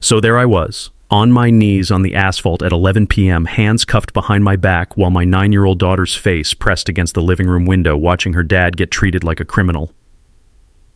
So there I was, on my knees on the asphalt at 11 p.m., hands cuffed behind my back while my 9-year-old daughter's face pressed against the living room window, watching her dad get treated like a criminal.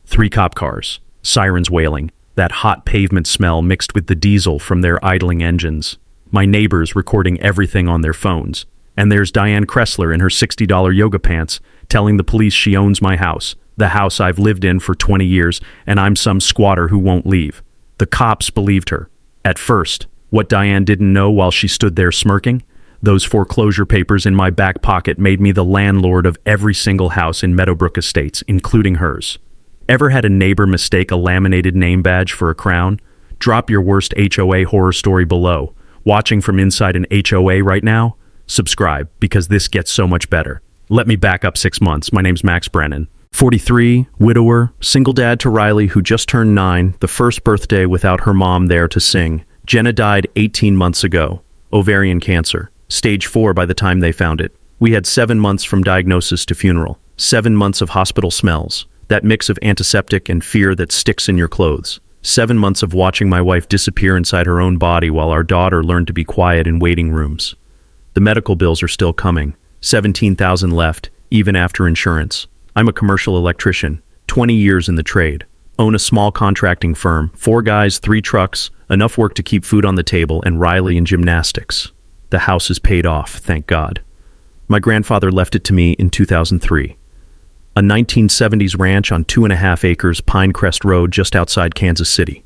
3 cop cars, sirens wailing, that hot pavement smell mixed with the diesel from their idling engines. My neighbors recording everything on their phones. And there's Diane Kressler in her $60 yoga pants telling the police she owns my house, the house I've lived in for 20 years, and I'm some squatter who won't leave. The cops believed her. At first, what Diane didn't know while she stood there smirking, those foreclosure papers in my back pocket made me the landlord of every single house in Meadowbrook Estates, including hers. Ever had a neighbor mistake a laminated name badge for a crown? Drop your worst HOA horror story below. Watching from inside an HOA right now? Subscribe, because this gets so much better. Let me back up 6 months. My name's Max Brennan. 43, widower, single dad to Riley, who just turned 9, the first birthday without her mom there to sing. Jenna died 18 months ago. Ovarian cancer. Stage 4 by the time they found it. We had 7 months from diagnosis to funeral. 7 months of hospital smells. That mix of antiseptic and fear that sticks in your clothes. 7 months of watching my wife disappear inside her own body while our daughter learned to be quiet in waiting rooms. The medical bills are still coming. $17,000 left, even after insurance. I'm a commercial electrician, 20 years in the trade. Own a small contracting firm, 4 guys, 3 trucks, enough work to keep food on the table, and Riley in gymnastics. The house is paid off, thank God. My grandfather left it to me in 2003. A 1970s ranch on 2.5 acres, Pinecrest Road, just outside Kansas City.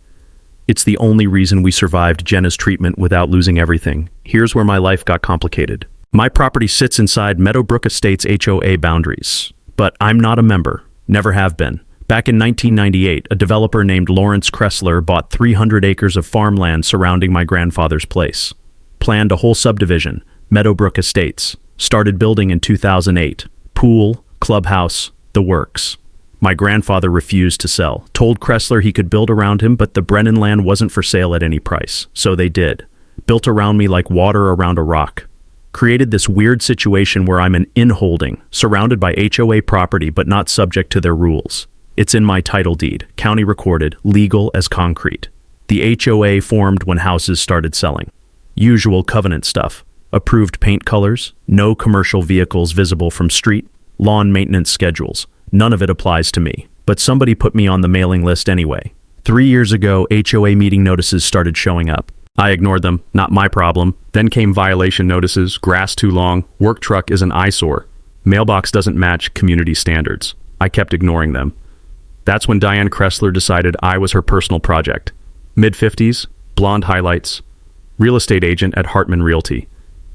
It's the only reason we survived Jenna's treatment without losing everything. Here's where my life got complicated. My property sits inside Meadowbrook Estates HOA boundaries, but I'm not a member, never have been. Back in 1998, a developer named Lawrence Kressler bought 300 acres of farmland surrounding my grandfather's place. Planned a whole subdivision, Meadowbrook Estates. Started building in 2008. Pool, clubhouse, the works. My grandfather refused to sell, told Kressler he could build around him, but the Brennan land wasn't for sale at any price. So they did. Built around me like water around a rock. Created this weird situation where I'm an inholding, surrounded by HOA property but not subject to their rules. It's in my title deed, county recorded, legal as concrete. The HOA formed when houses started selling. Usual covenant stuff. Approved paint colors, no commercial vehicles visible from street, lawn maintenance schedules. None of it applies to me, but somebody put me on the mailing list anyway. 3 years ago, HOA meeting notices started showing up. I ignored them, not my problem. Then came violation notices, grass too long, work truck is an eyesore. Mailbox doesn't match community standards. I kept ignoring them. That's when Diane Kressler decided I was her personal project. Mid-50s, blonde highlights, real estate agent at Hartman Realty.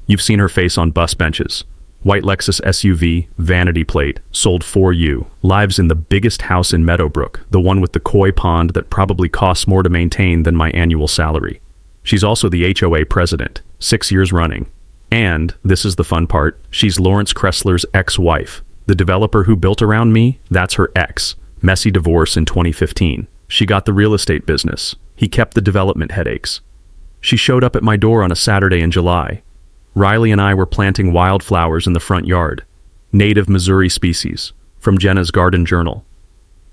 You've seen her face on bus benches. White Lexus SUV, vanity plate, sold for you. Lives in the biggest house in Meadowbrook, the one with the koi pond that probably costs more to maintain than my annual salary. She's also the HOA president, 6 years running. And, this is the fun part, she's Lawrence Kressler's ex-wife. The developer who built around me, that's her ex. Messy divorce in 2015. She got the real estate business. He kept the development headaches. She showed up at my door on a Saturday in July. Riley and I were planting wildflowers in the front yard. Native Missouri species, from Jenna's garden journal.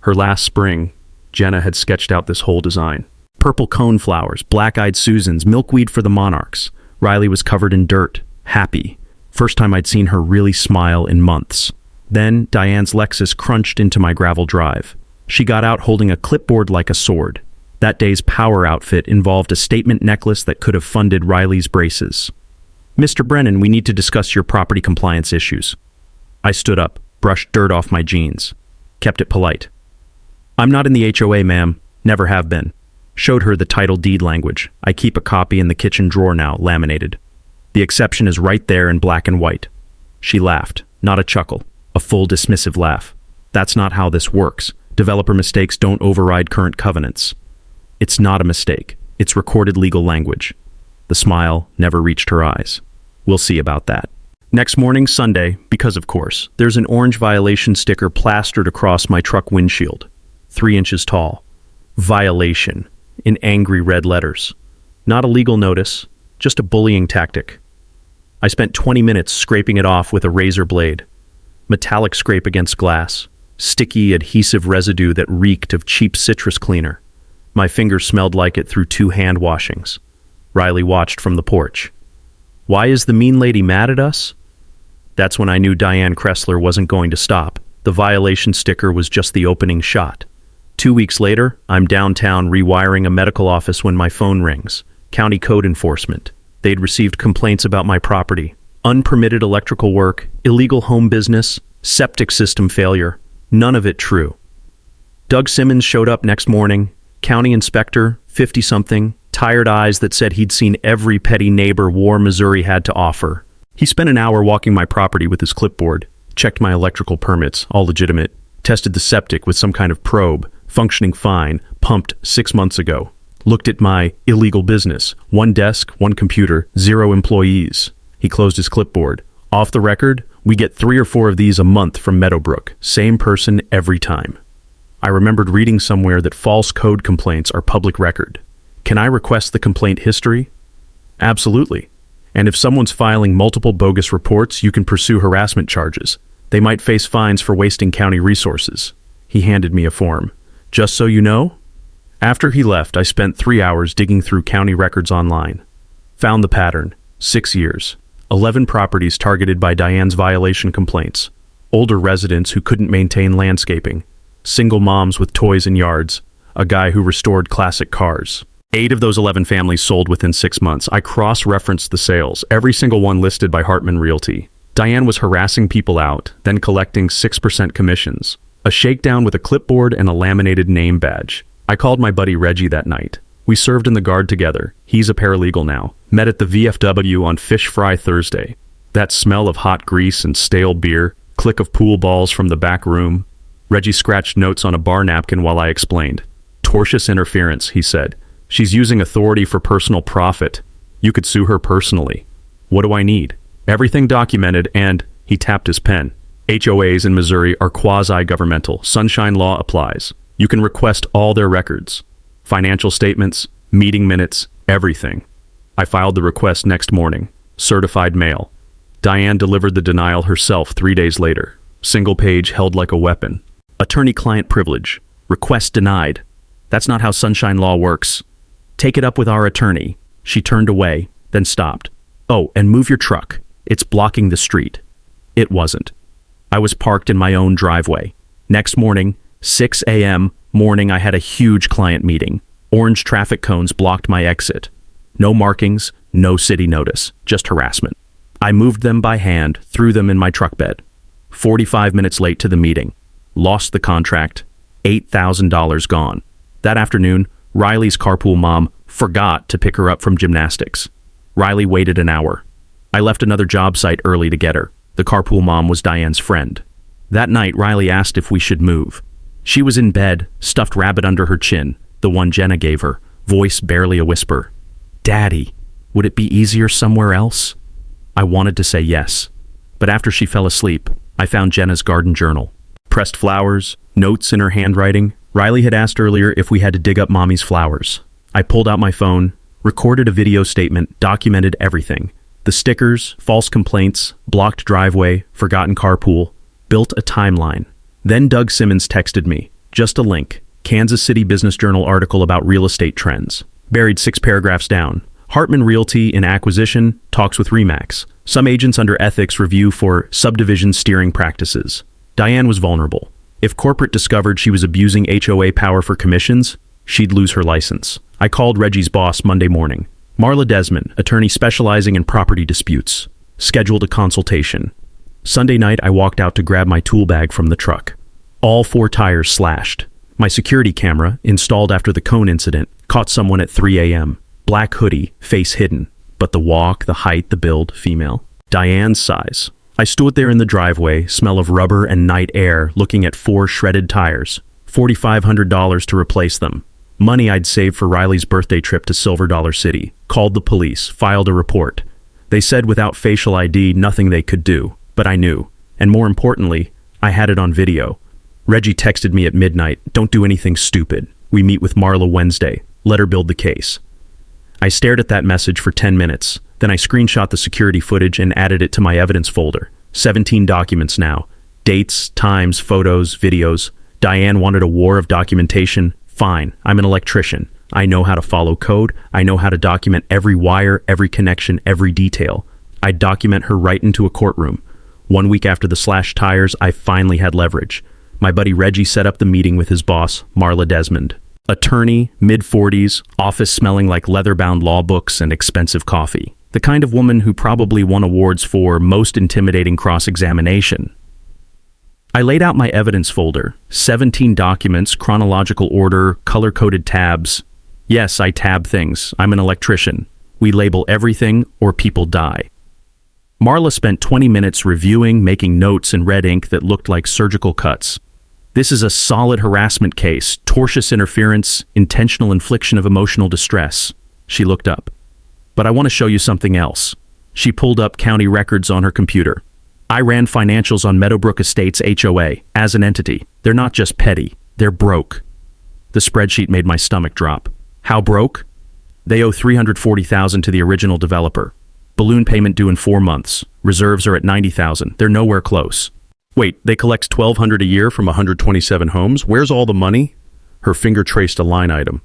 Her last spring, Jenna had sketched out this whole design. Purple cone flowers, black-eyed Susans, milkweed for the monarchs. Riley was covered in dirt, happy. First time I'd seen her really smile in months. Then, Diane's Lexus crunched into my gravel drive. She got out holding a clipboard like a sword. That day's power outfit involved a statement necklace that could have funded Riley's braces. Mr. Brennan, we need to discuss your property compliance issues. I stood up, brushed dirt off my jeans. Kept it polite. I'm not in the HOA, ma'am. Never have been. Showed her the title deed language. I keep a copy in the kitchen drawer now, laminated. The exception is right there in black and white. She laughed, not a chuckle, a full dismissive laugh. That's not how this works. Developer mistakes don't override current covenants. It's not a mistake. It's recorded legal language. The smile never reached her eyes. We'll see about that. Next morning, Sunday, because of course, there's an orange violation sticker plastered across my truck windshield. 3 inches tall. Violation, in angry red letters. Not a legal notice, just a bullying tactic. I spent 20 minutes scraping it off with a razor blade. Metallic scrape against glass. Sticky, adhesive residue that reeked of cheap citrus cleaner. My fingers smelled like it through 2 hand washings. Riley watched from the porch. Why is the mean lady mad at us? That's when I knew Diane Kressler wasn't going to stop. The violation sticker was just the opening shot. 2 weeks later, I'm downtown rewiring a medical office when my phone rings. County code enforcement. They'd received complaints about my property. Unpermitted electrical work, illegal home business, septic system failure. None of it true. Doug Simmons showed up next morning. County inspector, 50-something, tired eyes that said he'd seen every petty neighbor war Missouri had to offer. He spent an hour walking my property with his clipboard, checked my electrical permits, all legitimate, tested the septic with some kind of probe, functioning fine, pumped 6 months ago. Looked at my illegal business, 1 desk, 1 computer, 0 employees. He closed his clipboard. Off the record, we get 3 or 4 of these a month from Meadowbrook. Same person every time. I remembered reading somewhere that false code complaints are public record. Can I request the complaint history? Absolutely. And if someone's filing multiple bogus reports, you can pursue harassment charges. They might face fines for wasting county resources. He handed me a form. Just so you know? After he left, I spent 3 hours digging through county records online. Found the pattern. 6 years. 11 properties targeted by Diane's violation complaints. Older residents who couldn't maintain landscaping. Single moms with toys in yards. A guy who restored classic cars. 8 of those 11 families sold within 6 months. I cross-referenced the sales, every single one listed by Hartman Realty. Diane was harassing people out, then collecting 6% commissions. A shakedown with a clipboard and a laminated name badge. I called my buddy Reggie that night. We served in the guard together. He's a paralegal now. Met at the VFW on Fish Fry Thursday. That smell of hot grease and stale beer, click of pool balls from the back room. Reggie scratched notes on a bar napkin while I explained. Tortious interference, he said. She's using authority for personal profit. You could sue her personally. What do I need? Everything documented and, he tapped his pen. HOAs in Missouri are quasi-governmental. Sunshine law applies. You can request all their records. Financial statements, meeting minutes, everything. I filed the request next morning. Certified mail. Diane delivered the denial herself 3 days later. Single page held like a weapon. Attorney-client privilege. Request denied. That's not how sunshine law works. Take it up with our attorney. She turned away, then stopped. Oh, and move your truck. It's blocking the street. It wasn't. I was parked in my own driveway. Next morning, 6 a.m. morning, I had a huge client meeting. Orange traffic cones blocked my exit. No markings, no city notice, just harassment. I moved them by hand, threw them in my truck bed. 45 minutes late to the meeting. Lost the contract. $8,000 gone. That afternoon, Riley's carpool mom forgot to pick her up from gymnastics. Riley waited an hour. I left another job site early to get her. The carpool mom was Diane's friend. That night, Riley asked if we should move. She was in bed, stuffed rabbit under her chin, the one Jenna gave her, voice barely a whisper. Daddy, would it be easier somewhere else? I wanted to say yes. But after she fell asleep, I found Jenna's garden journal. Pressed flowers, notes in her handwriting. Riley had asked earlier if we had to dig up Mommy's flowers. I pulled out my phone, recorded a video statement, documented everything. The stickers, false complaints, blocked driveway, forgotten carpool, built a timeline. Then Doug Simmons texted me, just a link, Kansas City Business Journal article about real estate trends. Buried 6 paragraphs down. Hartman Realty in acquisition, talks with RE/MAX. Some agents under ethics review for subdivision steering practices. Diane was vulnerable. If corporate discovered she was abusing HOA power for commissions, she'd lose her license. I called Reggie's boss Monday morning. Marla Desmond, attorney specializing in property disputes. Scheduled a consultation. Sunday night, I walked out to grab my tool bag from the truck. All 4 tires slashed. My security camera, installed after the cone incident, caught someone at 3 a.m. Black hoodie, face hidden. But the walk, the height, the build, female. Diane's size. I stood there in the driveway, smell of rubber and night air, looking at 4 shredded tires. $4,500 to replace them. Money I'd saved for Riley's birthday trip to Silver Dollar City. Called the police, filed a report. They said without facial ID, nothing they could do. But I knew. And more importantly, I had it on video. Reggie texted me at midnight, "Don't do anything stupid. We meet with Marla Wednesday. Let her build the case." I stared at that message for 10 minutes. Then I screenshot the security footage and added it to my evidence folder. 17 documents now. Dates, times, photos, videos. Diane wanted a war of documentation. Fine, I'm an electrician. I know how to follow code. I know how to document every wire, every connection, every detail. I'd document her right into a courtroom. 1 week after the slashed tires, I finally had leverage. My buddy Reggie set up the meeting with his boss, Marla Desmond. Attorney, mid-40s, office smelling like leather-bound law books and expensive coffee. The kind of woman who probably won awards for most intimidating cross-examination. I laid out my evidence folder, 17 documents, chronological order, color-coded tabs. Yes, I tab things. I'm an electrician. We label everything or people die. Marla spent 20 minutes reviewing, making notes in red ink that looked like surgical cuts. This is a solid harassment case, tortious interference, intentional infliction of emotional distress. She looked up. But I want to show you something else. She pulled up county records on her computer. I ran financials on Meadowbrook Estates HOA as an entity. They're not just petty, they're broke. The spreadsheet made my stomach drop. How broke? They owe $340,000 to the original developer. Balloon payment due in 4 months. Reserves are at $90,000. They're nowhere close. Wait, they collect $1,200 a year from 127 homes? Where's all the money? Her finger traced a line item.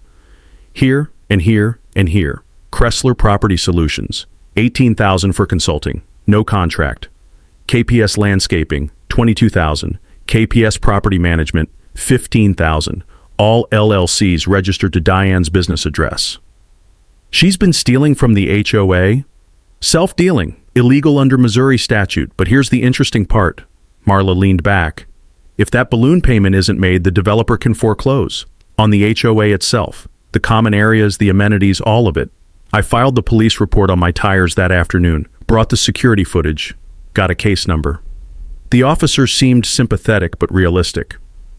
Here and here and here. Kressler Property Solutions. $18,000 for consulting. No contract. KPS Landscaping. $22,000. KPS Property Management. $15,000. All LLCs registered to Diane's business address. She's been stealing from the HOA? Self-dealing. Illegal under Missouri statute. But here's the interesting part. Marla leaned back. If that balloon payment isn't made, the developer can foreclose. On the HOA itself. The common areas, the amenities, all of it. I filed the police report on my tires that afternoon. Brought the security footage. Got a case number. The officers seemed sympathetic but realistic.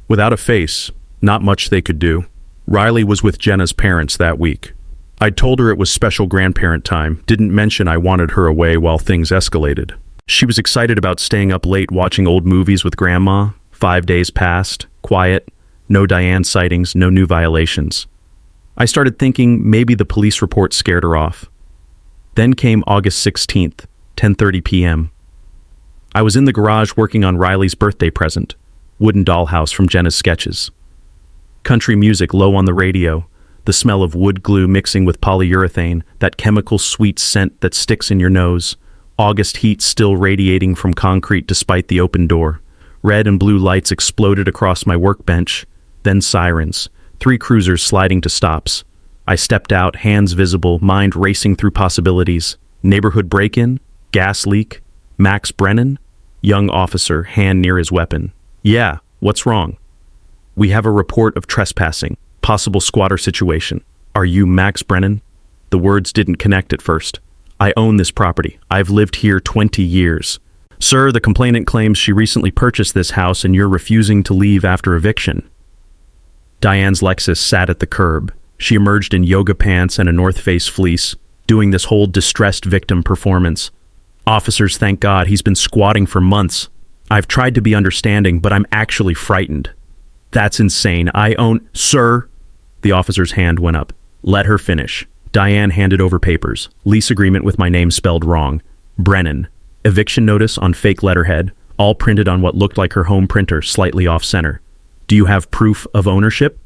Without a face, not much they could do. Riley was with Jenna's parents that week. I'd told her it was special grandparent time, didn't mention I wanted her away while things escalated. She was excited about staying up late watching old movies with Grandma. 5 days passed, quiet, no Diane sightings, no new violations. I started thinking maybe the police report scared her off. Then came August 16th, 10:30 p.m. I was in the garage working on Riley's birthday present, wooden dollhouse from Jenna's sketches. Country music low on the radio, the smell of wood glue mixing with polyurethane, that chemical sweet scent that sticks in your nose. August heat still radiating from concrete despite the open door. Red and blue lights exploded across my workbench, then sirens, 3 cruisers sliding to stops. I stepped out, hands visible, mind racing through possibilities. Neighborhood break-in, gas leak, Max Brennan, young officer, hand near his weapon. Yeah, what's wrong? We have a report of trespassing, possible squatter situation. Are you Max Brennan? The words didn't connect at first. I own this property. I've lived here 20 years. Sir, the complainant claims she recently purchased this house and you're refusing to leave after eviction. Diane's Lexus sat at the curb. She emerged in yoga pants and a North Face fleece, doing this whole distressed victim performance. Officers, thank God, he's been squatting for months. I've tried to be understanding, but I'm actually frightened. That's insane. I own... Sir! The officer's hand went up. Let her finish. Diane handed over papers. Lease agreement with my name spelled wrong. Brennan. Eviction notice on fake letterhead, all printed on what looked like her home printer, slightly off-center. Do you have proof of ownership?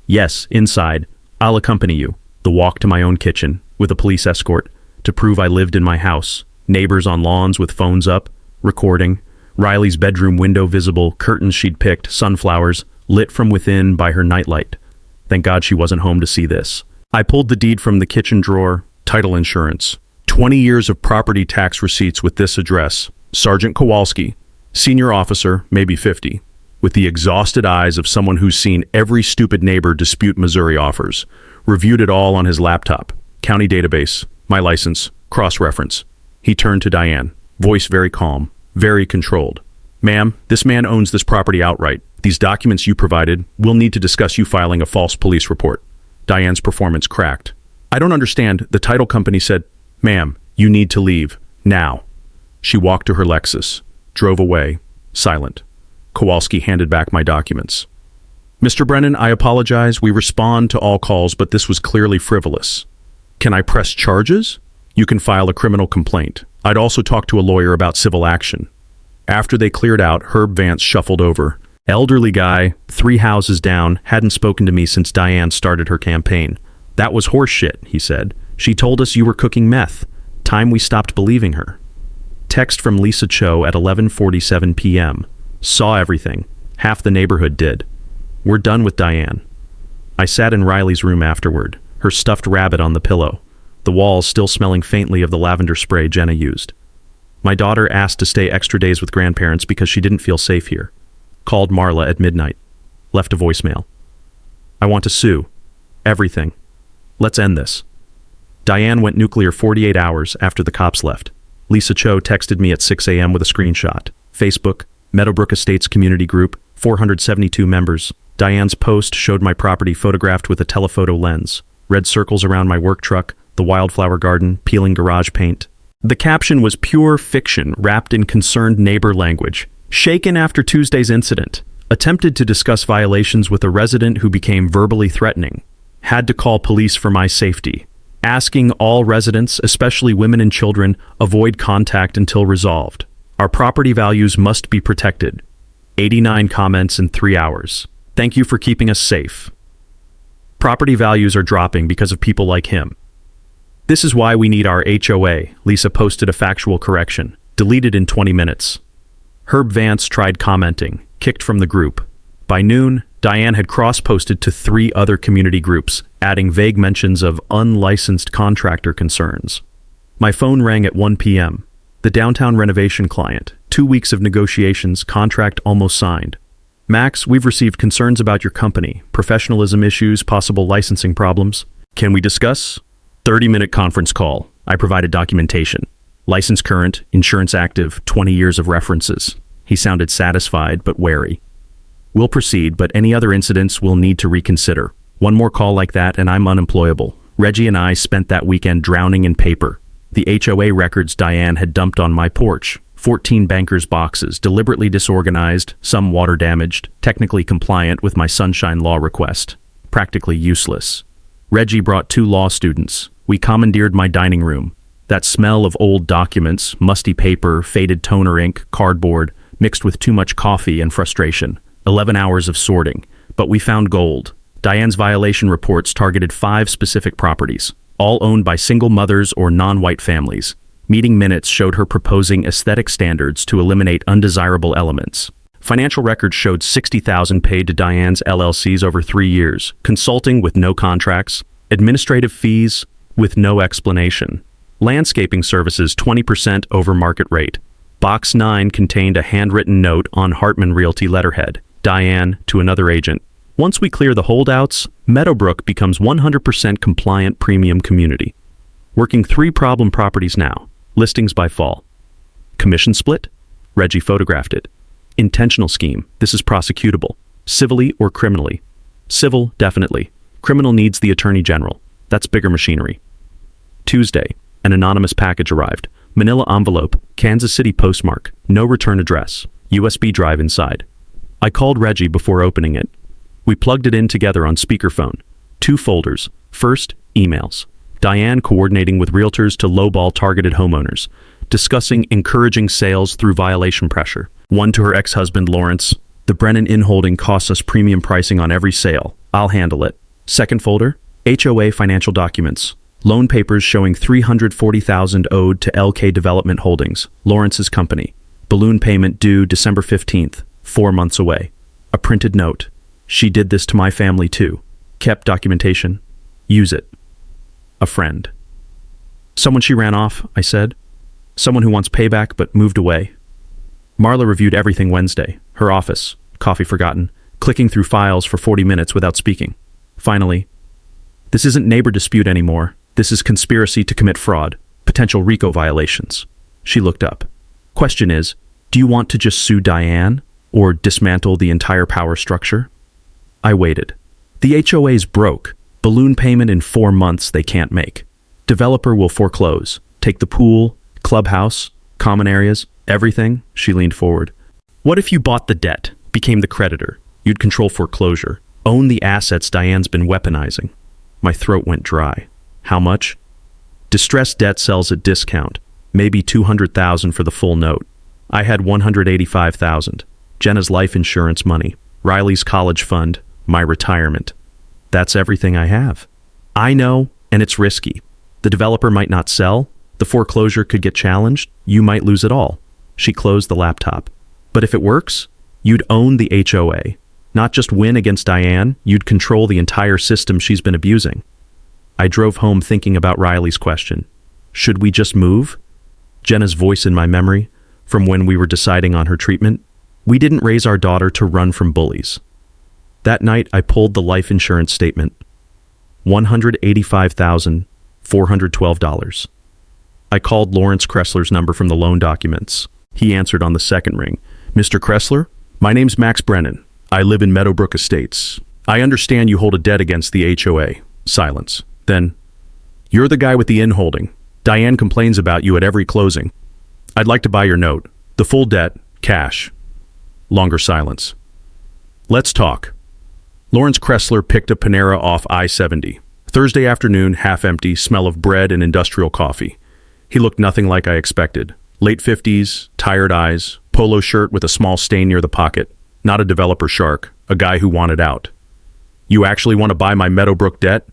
Yes, inside. I'll accompany you. The walk to my own kitchen, with a police escort, to prove I lived in my house. Neighbors on lawns with phones up, recording. Riley's bedroom window visible, curtains she'd picked, sunflowers, lit from within by her nightlight. Thank God she wasn't home to see this. I pulled the deed from the kitchen drawer. Title insurance. 20 years of property tax receipts with this address. Sergeant Kowalski, senior officer, maybe 50, with the exhausted eyes of someone who's seen every stupid neighbor dispute Missouri offers. Reviewed it all on his laptop. County database. My license. Cross-reference. He turned to Diane. Voice very calm. Very controlled. Ma'am, this man owns this property outright. These documents you provided, we'll need to discuss you filing a false police report. Diane's performance cracked. I don't understand. The title company said, Ma'am, you need to leave. Now. She walked to her Lexus. Drove away. Silent. Kowalski handed back my documents. Mr. Brennan, I apologize. We respond to all calls, but this was clearly frivolous. Can I press charges? You can file a criminal complaint. I'd also talk to a lawyer about civil action. After they cleared out, Herb Vance shuffled over. Elderly guy, 3 houses down, hadn't spoken to me since Diane started her campaign. That was horseshit, he said. She told us you were cooking meth. Time we stopped believing her. Text from Lisa Cho at 11:47 p.m. Saw everything. Half the neighborhood did. We're done with Diane. I sat in Riley's room afterward, her stuffed rabbit on the pillow, the walls still smelling faintly of the lavender spray Jenna used. My daughter asked to stay extra days with grandparents because she didn't feel safe here. Called Marla at midnight. Left a voicemail. I want to sue. Everything. Let's end this. Diane went nuclear 48 hours after the cops left. Lisa Cho texted me at 6 a.m. with a screenshot. Facebook, Meadowbrook Estates Community Group, 472 members. Diane's post showed my property photographed with a telephoto lens. Red circles around my work truck, the wildflower garden, peeling garage paint. The caption was pure fiction wrapped in concerned neighbor language. Shaken after Tuesday's incident. Attempted to discuss violations with a resident who became verbally threatening. Had to call police for my safety. Asking all residents, especially women and children, avoid contact until resolved. Our property values must be protected. 89 comments in 3 hours. Thank you for keeping us safe. Property values are dropping because of people like him. This is why we need our HOA. Lisa posted a factual correction. Deleted in 20 minutes. Herb Vance tried commenting, kicked from the group. By noon, Diane had cross-posted to 3 other community groups, adding vague mentions of unlicensed contractor concerns. My phone rang at 1 p.m. The downtown renovation client. 2 weeks of negotiations, contract almost signed. Max, we've received concerns about your company, professionalism issues, possible licensing problems. Can we discuss? 30-minute conference call. I provided documentation. License current, insurance active, 20 years of references. He sounded satisfied but wary. We'll proceed, but any other incidents we'll need to reconsider. One more call like that and I'm unemployable. Reggie and I spent that weekend drowning in paper. The HOA records Diane had dumped on my porch. 14 bankers' boxes, deliberately disorganized, some water damaged, technically compliant with my sunshine law request. Practically useless. Reggie brought 2 law students. We commandeered my dining room. That smell of old documents, musty paper, faded toner ink, cardboard, mixed with too much coffee and frustration. 11 hours of sorting. But we found gold. Diane's violation reports targeted 5 specific properties, all owned by single mothers or non-white families. Meeting minutes showed her proposing aesthetic standards to eliminate undesirable elements. Financial records showed $60,000 paid to Diane's LLCs over 3 years, consulting with no contracts, administrative fees with no explanation. Landscaping services 20% over market rate. Box 9 contained a handwritten note on Hartman Realty letterhead. Diane to another agent. Once we clear the holdouts, Meadowbrook becomes 100% compliant premium community. Working 3 problem properties now. Listings by fall. Commission split? Reggie photographed it. Intentional scheme. This is prosecutable. Civilly or criminally? Civil, definitely. Criminal needs the Attorney General. That's bigger machinery. Tuesday. An anonymous package arrived. Manila envelope, Kansas City postmark, no return address, USB drive inside. I called Reggie before opening it. We plugged it in together on speakerphone. 2 folders. First, emails. Diane coordinating with realtors to lowball targeted homeowners, discussing encouraging sales through violation pressure. One to her ex-husband Lawrence. The Brennan Inn holding costs us premium pricing on every sale. I'll handle it. Second folder, HOA financial documents. Loan papers showing $340,000 owed to LK Development Holdings, Lawrence's company. Balloon payment due December 15th, 4 months away. A printed note. She did this to my family too. Kept documentation. Use it. A friend. Someone she ran off, I said. Someone who wants payback but moved away. Marla reviewed everything Wednesday. Her office. Coffee forgotten. Clicking through files for 40 minutes without speaking. Finally, this isn't neighbor dispute anymore. This is conspiracy to commit fraud, potential RICO violations. She looked up. Question is, do you want to just sue Diane or dismantle the entire power structure? I waited. The HOA's broke. Balloon payment in 4 months they can't make. Developer will foreclose. Take the pool, clubhouse, common areas, everything. She leaned forward. What if you bought the debt, became the creditor? You'd control foreclosure, own the assets Diane's been weaponizing. My throat went dry. How much? Distressed debt sells at discount, maybe $200,000 for the full note. I had $185,000. Jenna's life insurance money, Riley's college fund, my retirement. That's everything I have. I know, and it's risky. The developer might not sell, the foreclosure could get challenged, you might lose it all. She closed the laptop. But if it works, you'd own the HOA. Not just win against Diane, you'd control the entire system she's been abusing. I drove home thinking about Riley's question. Should we just move? Jenna's voice in my memory, from when we were deciding on her treatment. We didn't raise our daughter to run from bullies. That night, I pulled the life insurance statement. $185,412. I called Lawrence Kressler's number from the loan documents. He answered on the second ring. Mr. Kressler, my name's Max Brennan. I live in Meadowbrook Estates. I understand you hold a debt against the HOA. Silence. Then, you're the guy with the in-holding. Diane complains about you at every closing. I'd like to buy your note. The full debt, cash. Longer silence. Let's talk. Lawrence Kressler picked a Panera off I-70. Thursday afternoon, half empty, smell of bread and industrial coffee. He looked nothing like I expected. Late 50s, tired eyes, polo shirt with a small stain near the pocket. Not a developer shark, a guy who wanted out. You actually want to buy my Meadowbrook debt?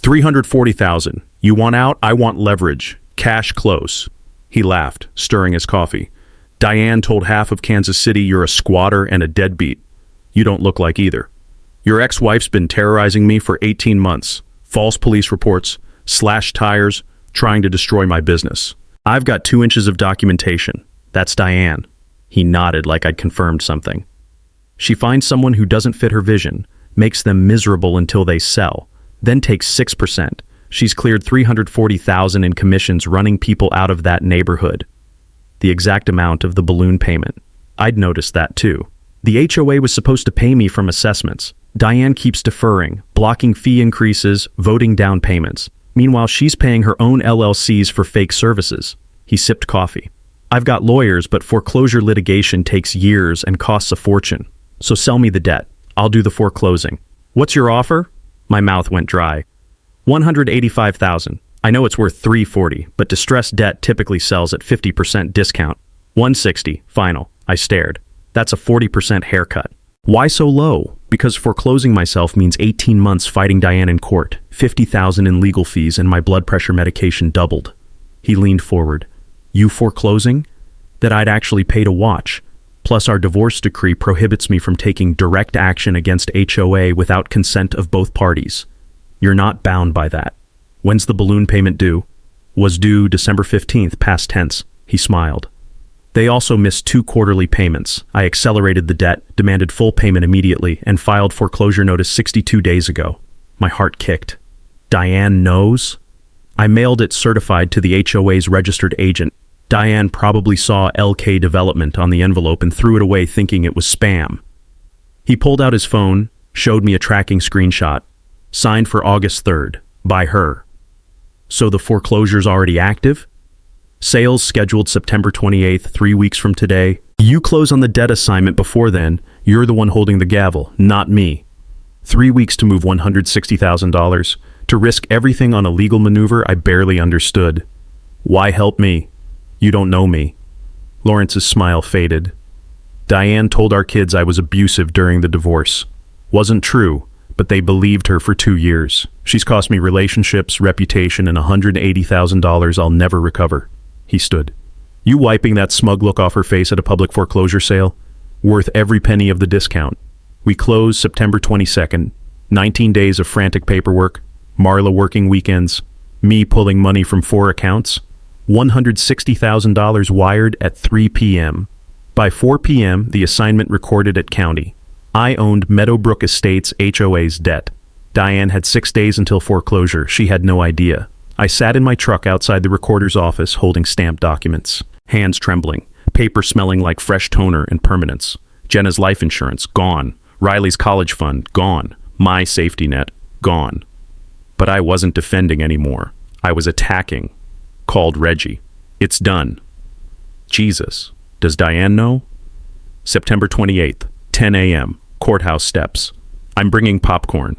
$340,000. You want out? I want leverage. Cash close. He laughed, stirring his coffee. Diane told half of Kansas City you're a squatter and a deadbeat. You don't look like either. Your ex-wife's been terrorizing me for 18 months. False police reports, slashed tires, trying to destroy my business. I've got 2 inches of documentation. That's Diane. He nodded like I'd confirmed something. She finds someone who doesn't fit her vision, makes them miserable until they sell, then takes 6%. She's cleared $340,000 in commissions running people out of that neighborhood. The exact amount of the balloon payment. I'd noticed that too. The HOA was supposed to pay me from assessments. Diane keeps deferring, blocking fee increases, voting down payments. Meanwhile, she's paying her own LLCs for fake services. He sipped coffee. I've got lawyers, but foreclosure litigation takes years and costs a fortune. So sell me the debt. I'll do the foreclosing. What's your offer? My mouth went dry. $185,000. I know it's worth $340, but distressed debt typically sells at 50% discount. $160, final. I stared. That's a 40% haircut. Why so low? Because foreclosing myself means 18 months fighting Diane in court, $50,000 in legal fees, and my blood pressure medication doubled. He leaned forward. You foreclosing? That I'd actually pay to watch. Plus our divorce decree prohibits me from taking direct action against HOA without consent of both parties. You're not bound by that. When's the balloon payment due? Was due December 15th, past tense. He smiled. They also missed 2 quarterly payments. I accelerated the debt, demanded full payment immediately, and filed foreclosure notice 62 days ago. My heart kicked. Diane knows? I mailed it certified to the HOA's registered agent. Diane probably saw LK Development on the envelope and threw it away thinking it was spam. He pulled out his phone, showed me a tracking screenshot. Signed for August 3rd, by her. So the foreclosure's already active? Sales scheduled September 28th, 3 weeks from today. You close on the debt assignment before then. You're the one holding the gavel, not me. 3 weeks to move $160,000. To risk everything on a legal maneuver I barely understood. Why help me? You don't know me. Lawrence's smile faded. Diane told our kids I was abusive during the divorce. Wasn't true, but they believed her for 2 years. She's cost me relationships, reputation, and $180,000 I'll never recover. He stood. You wiping that smug look off her face at a public foreclosure sale? Worth every penny of the discount. We close September 22nd. 19 days of frantic paperwork. Marla working weekends. Me pulling money from 4 accounts. $160,000 wired at 3 p.m. By 4 p.m., the assignment recorded at county. I owned Meadowbrook Estates HOA's debt. Diane had 6 days until foreclosure. She had no idea. I sat in my truck outside the recorder's office holding stamped documents. Hands trembling. Paper smelling like fresh toner and permanence. Jenna's life insurance, gone. Riley's college fund, gone. My safety net, gone. But I wasn't defending anymore. I was attacking. Called Reggie. It's done. Jesus. Does Diane know? September 28th, 10 a.m. Courthouse steps. I'm bringing popcorn.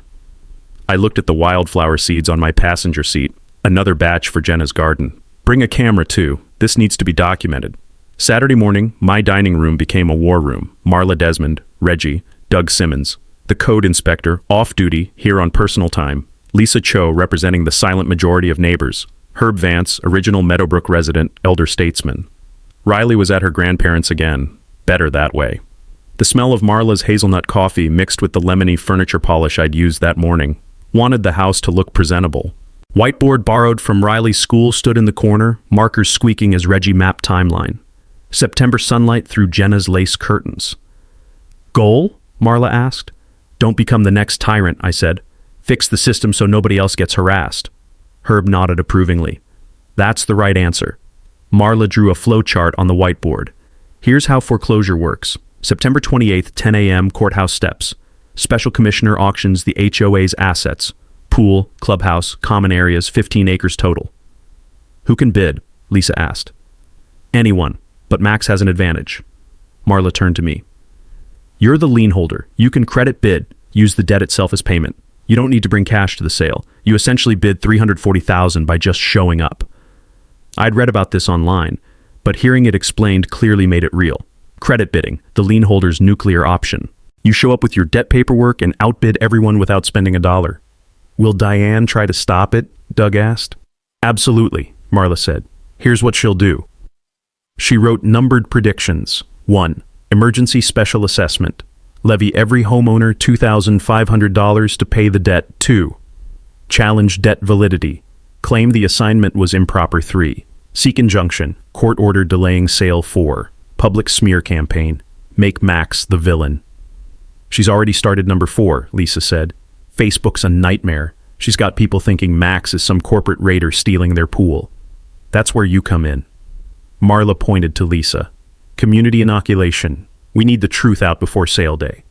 I looked at the wildflower seeds on my passenger seat. Another batch for Jenna's garden. Bring a camera too. This needs to be documented. Saturday morning, my dining room became a war room. Marla Desmond, Reggie, Doug Simmons, the code inspector, off-duty, here on personal time, Lisa Cho representing the silent majority of neighbors, Herb Vance, original Meadowbrook resident, elder statesman. Riley was at her grandparents' again. Better that way. The smell of Marla's hazelnut coffee mixed with the lemony furniture polish I'd used that morning. Wanted the house to look presentable. Whiteboard borrowed from Riley's school stood in the corner, markers squeaking as Reggie mapped timeline. September sunlight through Jenna's lace curtains. Goal? Marla asked. Don't become the next tyrant, I said. Fix the system so nobody else gets harassed. Herb nodded approvingly. That's the right answer. Marla drew a flow chart on the whiteboard. Here's how foreclosure works. September 28th, 10 a.m., courthouse steps. Special commissioner auctions the HOA's assets. Pool, clubhouse, common areas, 15 acres total. Who can bid? Lisa asked. Anyone, but Max has an advantage. Marla turned to me. You're the lien holder. You can credit bid, use the debt itself as payment. You don't need to bring cash to the sale. You essentially bid $340,000 by just showing up. I'd read about this online, but hearing it explained clearly made it real. Credit bidding, the lien holder's nuclear option. You show up with your debt paperwork and outbid everyone without spending a dollar. Will Diane try to stop it? Doug asked. Absolutely, Marla said. Here's what she'll do. She wrote numbered predictions. 1. Emergency special assessment. Levy every homeowner $2,500 to pay the debt. 2. Challenge debt validity. Claim the assignment was improper. 3. Seek injunction. Court order delaying sale. 4. Public smear campaign. Make Max the villain. She's already started number 4, Lisa said. Facebook's a nightmare. She's got people thinking Max is some corporate raider stealing their pool. That's where you come in. Marla pointed to Lisa. Community inoculation. We need the truth out before sale day.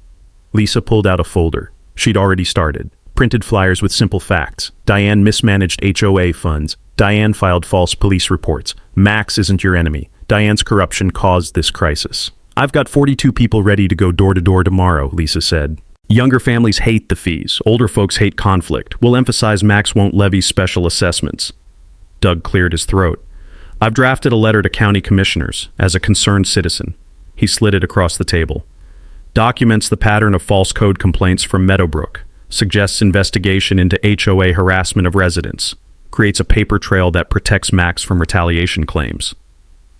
Lisa pulled out a folder. She'd already started. Printed flyers with simple facts. Diane mismanaged HOA funds. Diane filed false police reports. Max isn't your enemy. Diane's corruption caused this crisis. I've got 42 people ready to go door to door tomorrow, Lisa said. Younger families hate the fees. Older folks hate conflict. We'll emphasize Max won't levy special assessments. Doug cleared his throat. I've drafted a letter to county commissioners as a concerned citizen. He slid it across the table. Documents the pattern of false code complaints from Meadowbrook. Suggests investigation into HOA harassment of residents. Creates a paper trail that protects Max from retaliation claims.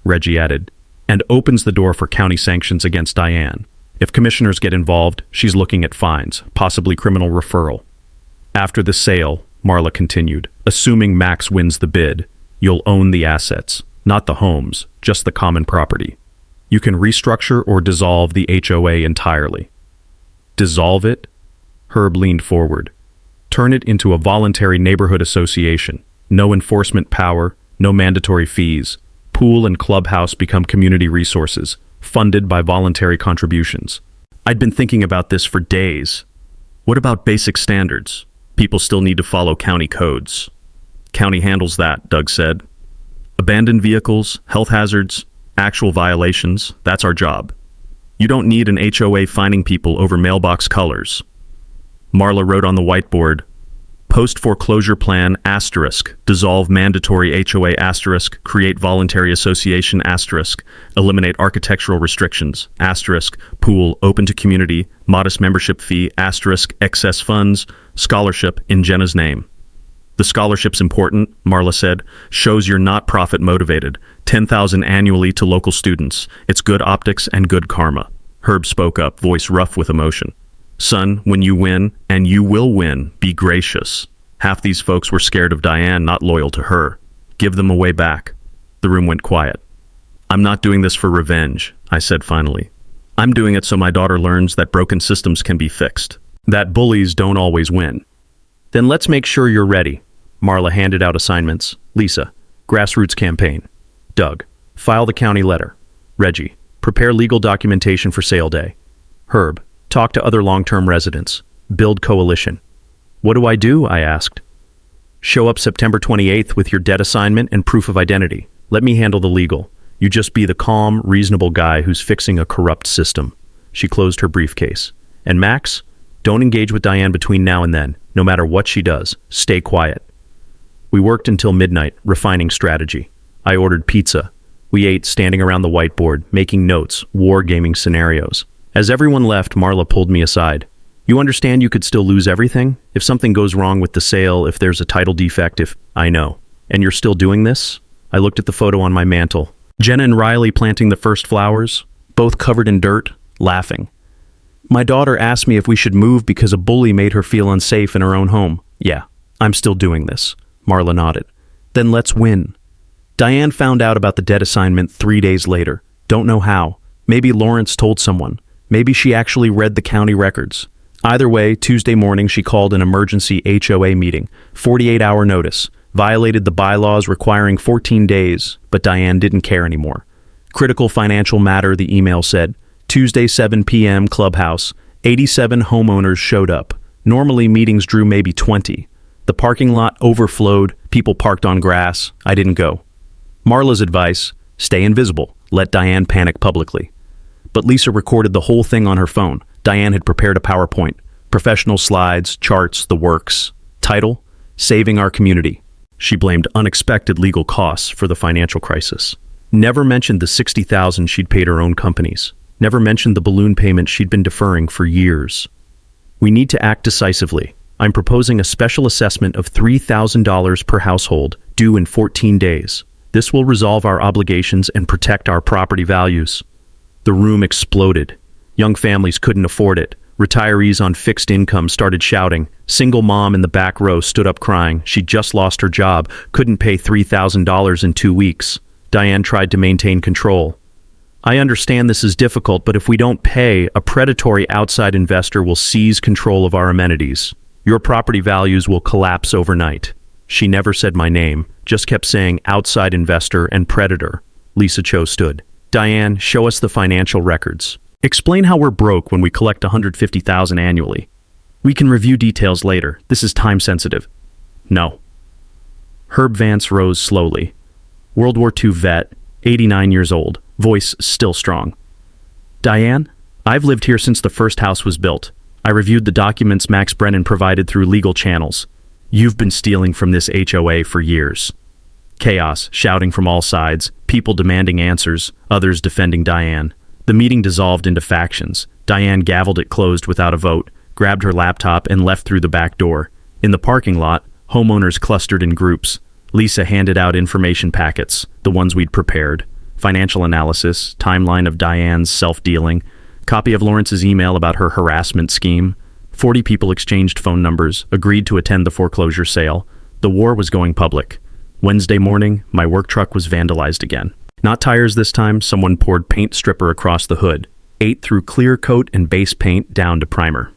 Reggie added, and opens the door for county sanctions against Diane. If commissioners get involved, she's looking at fines, possibly criminal referral. After the sale, Marla continued, assuming Max wins the bid, you'll own the assets, not the homes, just the common property. You can restructure or dissolve the HOA entirely. Dissolve it? Herb leaned forward. Turn it into a voluntary neighborhood association. No enforcement power, no mandatory fees. Pool and clubhouse become community resources, funded by voluntary contributions. I'd been thinking about this for days. What about basic standards? People still need to follow county codes. County handles that, Doug said. Abandoned vehicles, health hazards, actual violations, that's our job. You don't need an HOA fining people over mailbox colors. Marla wrote on the whiteboard, post-foreclosure plan, asterisk, dissolve mandatory HOA, asterisk, create voluntary association, asterisk, eliminate architectural restrictions, asterisk, pool, open to community, modest membership fee, asterisk, excess funds, scholarship in Jenna's name. The scholarship's important, Marla said, shows you're not profit motivated. $10,000 annually to local students. It's good optics and good karma. Herb spoke up, voice rough with emotion. Son, when you win, and you will win, be gracious. Half these folks were scared of Diane, not loyal to her. Give them a way back. The room went quiet. I'm not doing this for revenge, I said finally. I'm doing it so my daughter learns that broken systems can be fixed. That bullies don't always win. Then let's make sure you're ready. Marla handed out assignments. Lisa, grassroots campaign. Doug, file the county letter. Reggie, prepare legal documentation for sale day. Herb, talk to other long-term residents. Build coalition. What do I do? I asked. Show up September 28th with your debt assignment and proof of identity. Let me handle the legal. You just be the calm, reasonable guy who's fixing a corrupt system. She closed her briefcase. And Max, don't engage with Diane between now and then. No matter what she does, stay quiet. We worked until midnight, refining strategy. I ordered pizza. We ate, standing around the whiteboard, making notes, wargaming scenarios. As everyone left, Marla pulled me aside. You understand you could still lose everything? If something goes wrong with the sale, if there's a title defect, I know. And you're still doing this? I looked at the photo on my mantle. Jenna and Riley planting the first flowers, both covered in dirt, laughing. My daughter asked me if we should move because a bully made her feel unsafe in her own home. Yeah, I'm still doing this. Marla nodded. Then let's win. Diane found out about the debt assignment 3 days later. Don't know how. Maybe Lawrence told someone. Maybe she actually read the county records. Either way, Tuesday morning she called an emergency HOA meeting. 48-hour notice. Violated the bylaws requiring 14 days, but Diane didn't care anymore. Critical financial matter, the email said. Tuesday 7 p.m. Clubhouse. 87 homeowners showed up. Normally meetings drew maybe 20. The parking lot overflowed. People parked on grass. I didn't go. Marla's advice, stay invisible. Let Diane panic publicly. But Lisa recorded the whole thing on her phone. Diane had prepared a PowerPoint. Professional slides, charts, the works. Title, Saving Our Community. She blamed unexpected legal costs for the financial crisis. Never mentioned the $60,000 she'd paid her own companies. Never mentioned the balloon payment she'd been deferring for years. We need to act decisively. I'm proposing a special assessment of $3,000 per household, due in 14 days. This will resolve our obligations and protect our property values. The room exploded. Young families couldn't afford it. Retirees on fixed income started shouting. Single mom in the back row stood up crying. She'd just lost her job, couldn't pay $3,000 in 2 weeks. Diane tried to maintain control. I understand this is difficult, but if we don't pay, a predatory outside investor will seize control of our amenities. Your property values will collapse overnight. She never said my name, just kept saying outside investor and predator. Lisa Cho stood. Diane, show us the financial records. Explain how we're broke when we collect $150,000 annually. We can review details later. This is time sensitive. No. Herb Vance rose slowly. World War II vet, 89 years old, voice still strong. Diane, I've lived here since the first house was built. I reviewed the documents Max Brennan provided through legal channels. You've been stealing from this HOA for years. Chaos, shouting from all sides, people demanding answers, others defending Diane. The meeting dissolved into factions. Diane gavelled it closed without a vote, grabbed her laptop and left through the back door. In the parking lot, homeowners clustered in groups. Lisa handed out information packets, the ones we'd prepared. Financial analysis, timeline of Diane's self-dealing, copy of Lawrence's email about her harassment scheme. 40 people exchanged phone numbers, agreed to attend the foreclosure sale. The war was going public. Wednesday morning, my work truck was vandalized again. Not tires this time, someone poured paint stripper across the hood. 8 through clear coat and base paint down to primer.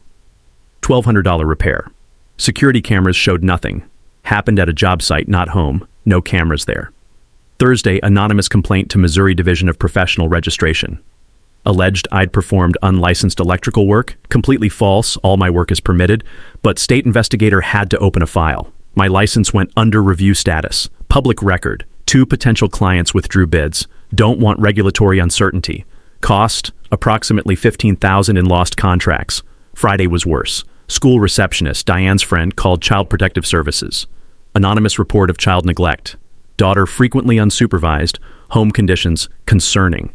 $1,200 repair. Security cameras showed nothing. Happened at a job site, not home. No cameras there. Thursday, anonymous complaint to Missouri Division of Professional Registration. Alleged I'd performed unlicensed electrical work. Completely false, all my work is permitted, but state investigator had to open a file. My license went under review status. Public record. 2 potential clients withdrew bids. Don't want regulatory uncertainty. Cost, approximately $15,000 in lost contracts. Friday was worse. School receptionist, Diane's friend, called Child Protective Services. Anonymous report of child neglect. Daughter frequently unsupervised. Home conditions concerning.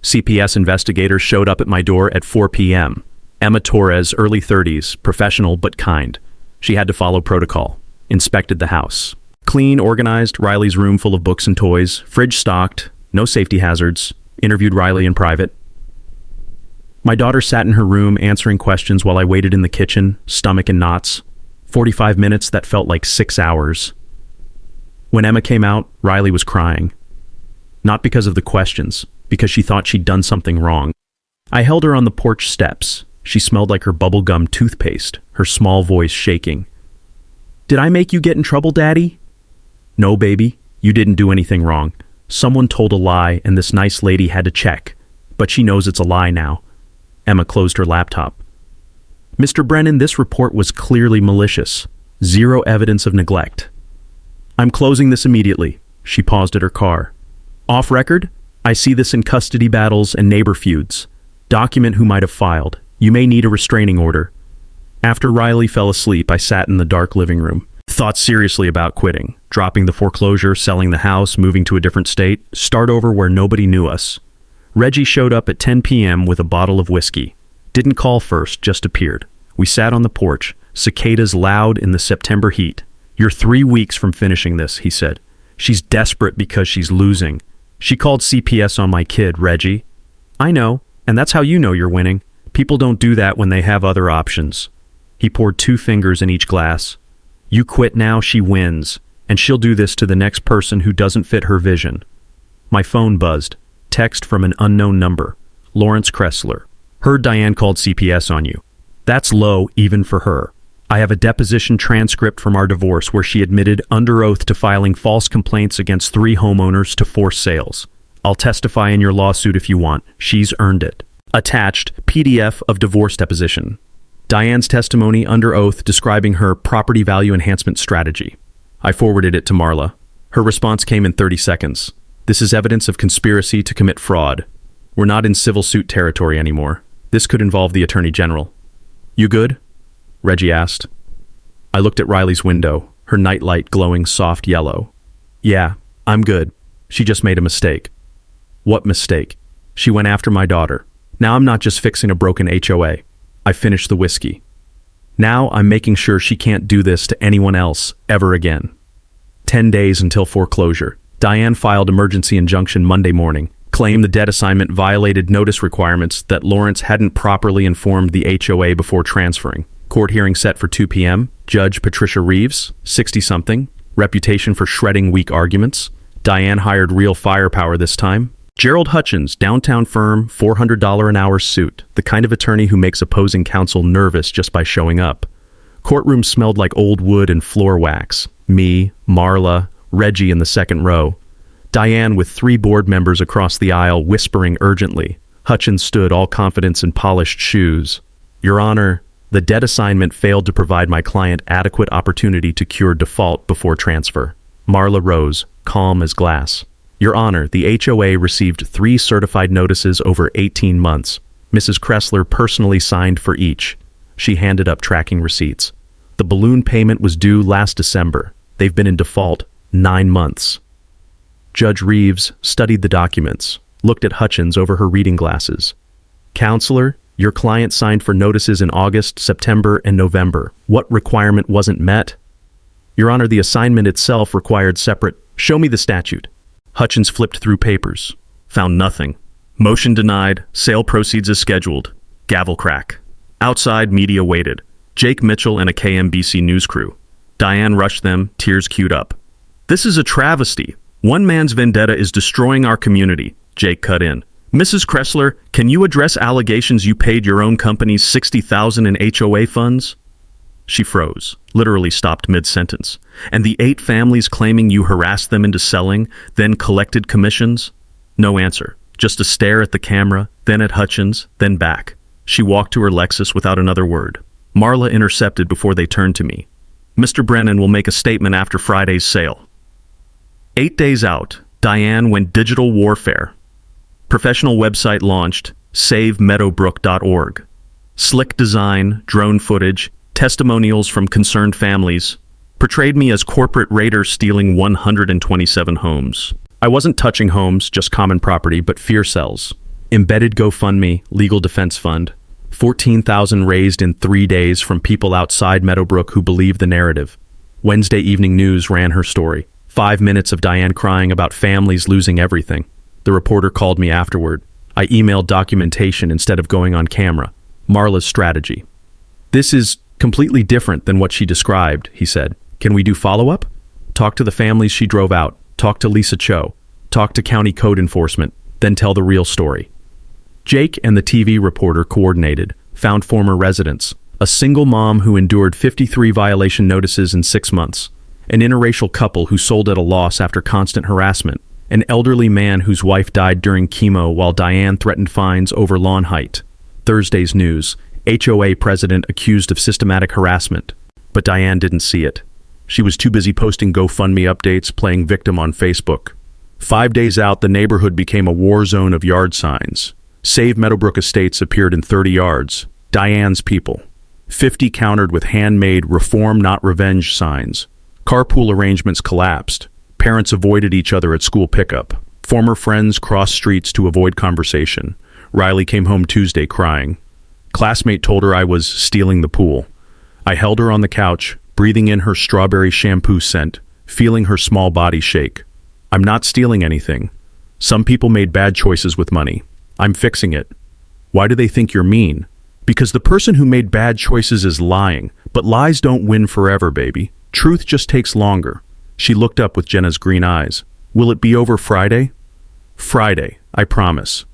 CPS investigator showed up at my door at 4 p.m. Emma Torres, early 30s, professional but kind. She had to follow protocol. Inspected the house. Clean, organized, Riley's room full of books and toys, fridge stocked, no safety hazards. Interviewed Riley in private. My daughter sat in her room answering questions while I waited in the kitchen, stomach in knots. 45 minutes that felt like 6 hours. When Emma came out, Riley was crying. Not because of the questions, because she thought she'd done something wrong. I held her on the porch steps. She smelled like her bubblegum toothpaste, her small voice shaking. Did I make you get in trouble, Daddy? No, baby, you didn't do anything wrong. Someone told a lie and this nice lady had to check, but she knows it's a lie now. Emma closed her laptop. Mr. Brennan, this report was clearly malicious. 0 evidence of neglect. I'm closing this immediately. She paused at her car. Off record, I see this in custody battles and neighbor feuds. Document who might have filed. You may need a restraining order. After Riley fell asleep, I sat in the dark living room. Thought seriously about quitting, dropping the foreclosure, selling the house, moving to a different state, start over where nobody knew us. Reggie showed up at 10 p.m. with a bottle of whiskey. Didn't call first, just appeared. We sat on the porch, cicadas loud in the September heat. "You're 3 weeks from finishing this," he said. "She's desperate because she's losing. She called CPS on my kid, Reggie." "I know, and that's how you know you're winning. People don't do that when they have other options." He poured 2 fingers in each glass. "You quit now, she wins, and she'll do this to the next person who doesn't fit her vision." My phone buzzed. Text from an unknown number. "Lawrence Kressler. Heard Diane called CPS on you." That's low even for her. I have a deposition transcript from our divorce where she admitted under oath to filing false complaints against 3 homeowners to force sales. I'll testify in your lawsuit if you want. She's earned it. Attached, PDF of divorce deposition. Diane's testimony under oath describing her property value enhancement strategy. I forwarded it to Marla. Her response came in 30 seconds. "This is evidence of conspiracy to commit fraud. We're not in civil suit territory anymore. This could involve the Attorney General." "You good?" Reggie asked. I looked at Riley's window, her nightlight glowing soft yellow. "Yeah, I'm good. She just made a mistake." "What mistake?" "She went after my daughter. Now I'm not just fixing a broken HOA. I finished the whiskey. Now I'm making sure she can't do this to anyone else ever again." 10 days until foreclosure. Diane filed emergency injunction Monday morning, claimed the debt assignment violated notice requirements that Lawrence hadn't properly informed the HOA before transferring. Court hearing set for 2 p.m. Judge Patricia Reeves, 60-something, reputation for shredding weak arguments. Diane hired real firepower this time. Gerald Hutchins, downtown firm, $400 an hour suit, the kind of attorney who makes opposing counsel nervous just by showing up. Courtroom smelled like old wood and floor wax. Me, Marla, Reggie in the second row. Diane with 3 board members across the aisle whispering urgently. Hutchins stood all confidence in polished shoes. "Your Honor, the debt assignment failed to provide my client adequate opportunity to cure default before transfer." Marla rose, calm as glass. "Your Honor, the HOA received 3 certified notices over 18 months. Mrs. Kressler personally signed for each." She handed up tracking receipts. "The balloon payment was due last December. They've been in default 9 months." Judge Reeves studied the documents, looked at Hutchins over her reading glasses. "Counselor, your client signed for notices in August, September, and November. What requirement wasn't met?" "Your Honor, the assignment itself required separate—" "Show me the statute." Hutchins flipped through papers. Found nothing. "Motion denied. Sale proceeds as scheduled." Gavel crack. Outside, media waited. Jake Mitchell and a KMBC news crew. Diane rushed them, tears queued up. "This is a travesty. One man's vendetta is destroying our community." Jake cut in. "Mrs. Kressler, can you address allegations you paid your own company $60,000 in HOA funds?" She froze, literally stopped mid-sentence. "And the 8 families claiming you harassed them into selling, then collected commissions?" No answer, just a stare at the camera, then at Hutchins, then back. She walked to her Lexus without another word. Marla intercepted before they turned to me. "Mr. Brennan will make a statement after Friday's sale." 8 days out, Diane went digital warfare. Professional website launched, savemeadowbrook.org. Slick design, drone footage, testimonials from concerned families, portrayed me as corporate raider stealing 127 homes. I wasn't touching homes, just common property, but fear cells. Embedded GoFundMe, legal defense fund. 14,000 raised in 3 days from people outside Meadowbrook who believed the narrative. Wednesday Evening News ran her story. 5 minutes of Diane crying about families losing everything. The reporter called me afterward. I emailed documentation instead of going on camera. Marla's strategy. "This is completely different than what she described," he said. "Can we do follow-up?" Talk to the families she drove out. Talk to Lisa Cho. Talk to county code enforcement. Then tell the real story. Jake and the TV reporter coordinated, found former residents. A single mom who endured 53 violation notices in 6 months. An interracial couple who sold at a loss after constant harassment. An elderly man whose wife died during chemo while Diane threatened fines over lawn height. Thursday's news. HOA president accused of systematic harassment. But Diane didn't see it. She was too busy posting GoFundMe updates, playing victim on Facebook. 5 days out, the neighborhood became a war zone of yard signs. Save Meadowbrook Estates appeared in 30 yards. Diane's people. 50 countered with handmade "reform not revenge" signs. Carpool arrangements collapsed. Parents avoided each other at school pickup. Former friends crossed streets to avoid conversation. Riley came home Tuesday crying. Classmate told her I was stealing the pool. I held her on the couch, breathing in her strawberry shampoo scent, feeling her small body shake. I'm not stealing anything. Some people made bad choices with money. I'm fixing it. Why do they think you're mean? Because the person who made bad choices is lying, but lies don't win forever, baby. Truth just takes longer. She looked up with Jenna's green eyes. Will it be over Friday? Friday, I promise.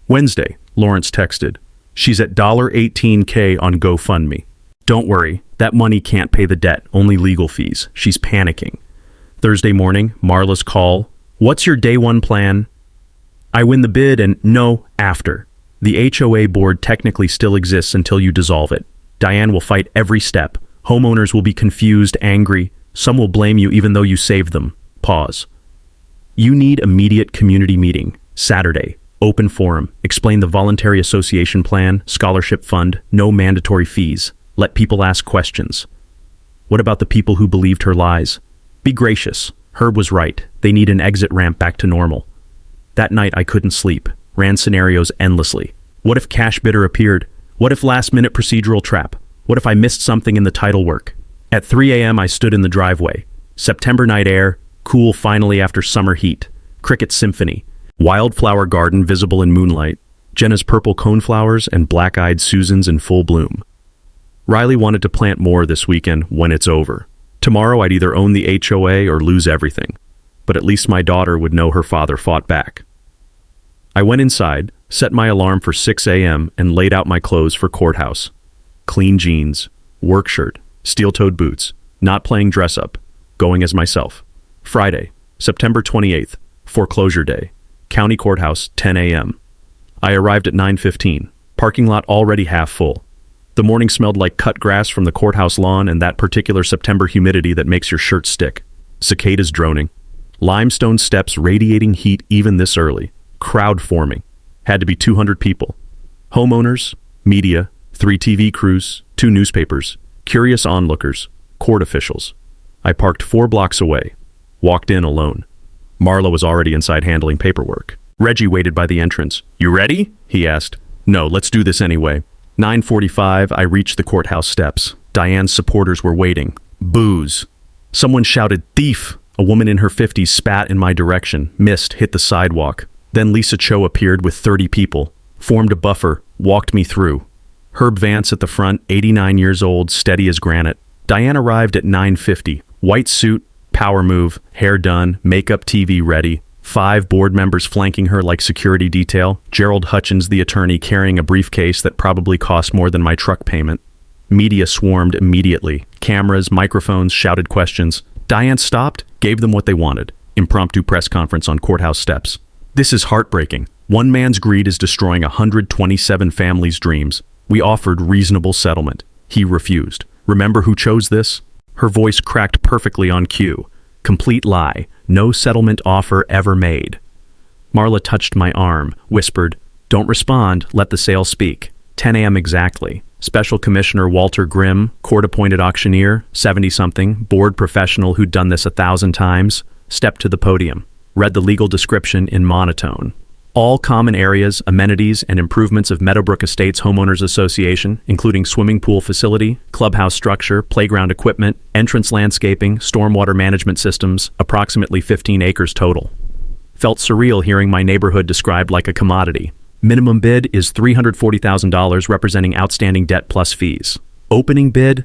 Wednesday, Lawrence texted. She's at $18K on GoFundMe. Don't worry, that money can't pay the debt, only legal fees. She's panicking. Thursday morning, Marla's call. What's your day one plan? I win the bid and no, after. The HOA board technically still exists until you dissolve it. Diane will fight every step. Homeowners will be confused, angry. Some will blame you even though you saved them. Pause. You need immediate community meeting. Saturday. Open forum. Explain the voluntary association plan, scholarship fund, no mandatory fees. Let people ask questions. What about the people who believed her lies? Be gracious. Herb was right. They need an exit ramp back to normal. That night I couldn't sleep. Ran scenarios endlessly. What if cash bidder appeared? What if last-minute procedural trap? What if I missed something in the title work? At 3 a.m. I stood in the driveway. September night air, cool finally after summer heat. Cricket symphony. Wildflower garden visible in moonlight. Jenna's purple coneflowers and black-eyed Susans in full bloom. Riley wanted to plant more this weekend when it's over. Tomorrow I'd either own the HOA or lose everything. But at least my daughter would know her father fought back. I went inside, set my alarm for 6 a.m. and laid out my clothes for courthouse. Clean jeans, work shirt, steel-toed boots, not playing dress-up, going as myself. Friday, September 28th, foreclosure day. County Courthouse, 10 a.m. I arrived at 9:15. Parking lot already half full. The morning smelled like cut grass from the courthouse lawn and that particular September humidity that makes your shirt stick. Cicadas droning. Limestone steps radiating heat even this early. Crowd forming. Had to be 200 people. Homeowners, media, 3 TV crews, 2 newspapers, curious onlookers, court officials. I parked 4 blocks away. Walked in alone. Marla was already inside handling paperwork. Reggie waited by the entrance. You ready? He asked. No, let's do this anyway. 9:45, I reached the courthouse steps. Diane's supporters were waiting. Boos. Someone shouted, thief! A woman in her 50s spat in my direction, missed, hit the sidewalk. Then Lisa Cho appeared with 30 people, formed a buffer, walked me through. Herb Vance at the front, 89 years old, steady as granite. Diane arrived at 9:50, white suit, power move, hair done, makeup TV ready. 5 board members flanking her like security detail. Gerald Hutchins, the attorney, carrying a briefcase that probably cost more than my truck payment. Media swarmed immediately. Cameras, microphones, shouted questions. Diane stopped, gave them what they wanted. Impromptu press conference on courthouse steps. This is heartbreaking. One man's greed is destroying 127 families' dreams. We offered reasonable settlement. He refused. Remember who chose this? Her voice cracked perfectly on cue. Complete lie. No settlement offer ever made. Marla touched my arm, whispered, Don't respond, let the sale speak. 10 a.m. exactly. Special Commissioner Walter Grimm, court-appointed auctioneer, 70-something, board professional who'd done this 1,000 times, stepped to the podium, read the legal description in monotone. All common areas, amenities, and improvements of Meadowbrook Estates Homeowners Association, including swimming pool facility, clubhouse structure, playground equipment, entrance landscaping, stormwater management systems, approximately 15 acres total. Felt surreal hearing my neighborhood described like a commodity. Minimum bid is $340,000 representing outstanding debt plus fees. Opening bid,